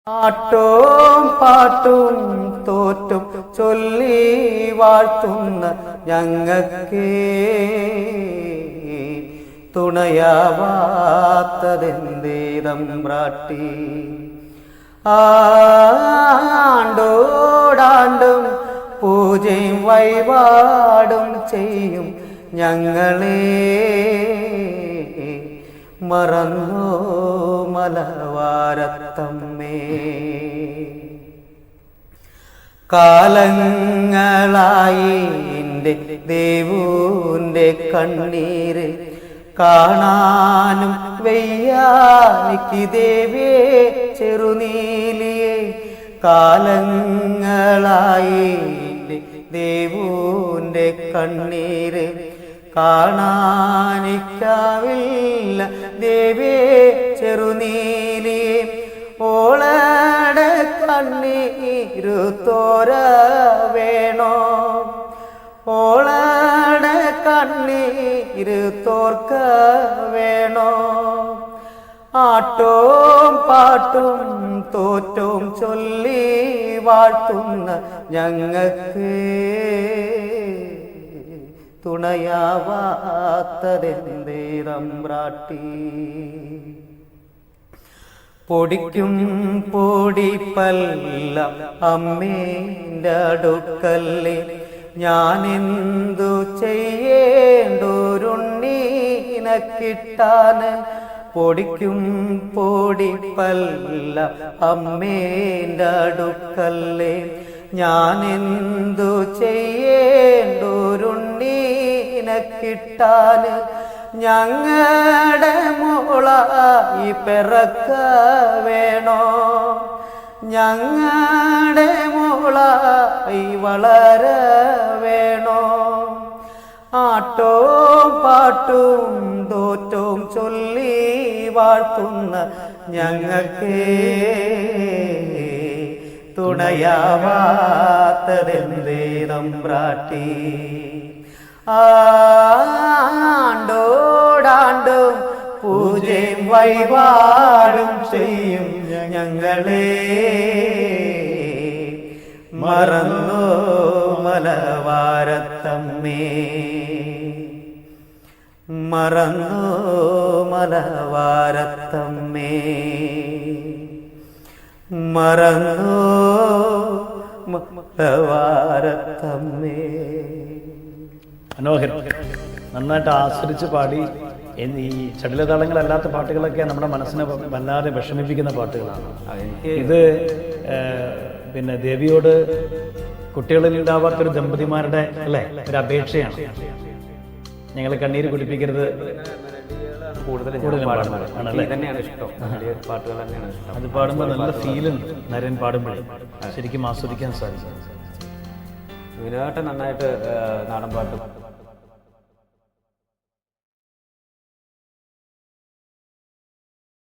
പാട്ടും പാട്ടും തോറ്റും ചൊല്ലി വാഴ്ത്തുന്ന ഞങ്ങൾക്ക് തുണയാവാത്തതെന്തേ തമ്പ്രാട്ടി. ആണ്ടോടാണ്ടും പൂജയും വഴിപാടും ചെയ്യും ഞങ്ങളെ മറന്നോ മലവാരത്തമ്മേ. കാലങ്ങളായി എൻ്റെ ദേവൂൻ്റെ കണ്ണീര് കാണാനും വയ്യാനിക്ക് ദേവേ ചെറുനീലിയെ. കാലങ്ങളായി എൻ്റെ ദേവൂൻ്റെ കണ്ണീര് കാണാനിക്കാവില്ല ദേവേ ചെറുനീലിയെ. ഓളട കണ്ണീരു തോര വേണോ, ഓളട കണ്ണീര് തോർക്ക വേണോ. ആട്ടോം പാട്ടും തോറ്റോം ചൊല്ലി വാഴ്ത്തുന്ന ഞങ്ങൾക്ക് തുണയാവാത്തതെന്തേ തമ്പ്രാട്ടി. പൊടിക്കും പൊടിപ്പല്ല അമ്മേൻ്റെ അടുക്കല്ലേ, ഞാനെന്തു ചെയ്യേണ്ടൊരുണ്ണീനെ കിട്ടാന്. പൊടിക്കും പൊടിപ്പല്ല അമ്മേൻ്റെ അടുക്കല്ലേ, ഞാനെന്തു ചെയ്യേണ്ടൊരുണ്ണീനെ കിട്ടാന്. ഞങ്ങളുടെ മോളായി പിറക്ക വേണോ, ഞങ്ങളുടെ മോളായി വളര വേണോ. ആട്ടോം പാട്ടും തോറ്റോം ചൊല്ലി വാഴ്ത്തുന്ന ഞങ്ങൾക്ക് തുണയാവാത്തതെന്തേ തമ്പ്രാട്ടി. ആണ്ടോടാണ്ടും പൂജയും വഴിപാടും ചെയ്യും ഞങ്ങളെ മറന്നോ മലവാരത്തമ്മേ, മറന്നോ മലവാരത്തമ്മേ, മറന്നോ മലവാരത്തമ്മേ. മനോഹരം, നന്നായിട്ട് ആസ്വദിച്ച് പാടി. ഈ ചടിലതാളങ്ങളല്ലാത്ത പാട്ടുകളൊക്കെ നമ്മുടെ മനസ്സിനെ വല്ലാതെ വിഷമിപ്പിക്കുന്ന പാട്ടുകളാണ്. ഇത് പിന്നെ ദേവിയോട് കുട്ടികളിലുണ്ടാവാത്തൊരു ദമ്പതിമാരുടെ അല്ലേ ഒരു അപേക്ഷയാണ്. ഞങ്ങൾ കണ്ണീര് കുടിപ്പിക്കരുത്. അത് പാടുമ്പോൾ നല്ല ഫീലുണ്ട്. നരൻ പാടുമ്പോഴേ ശരിക്കും ആസ്വദിക്കാൻ സാധിക്കും. വിനോദം നന്നായിട്ട് നാടൻ പാട്ട്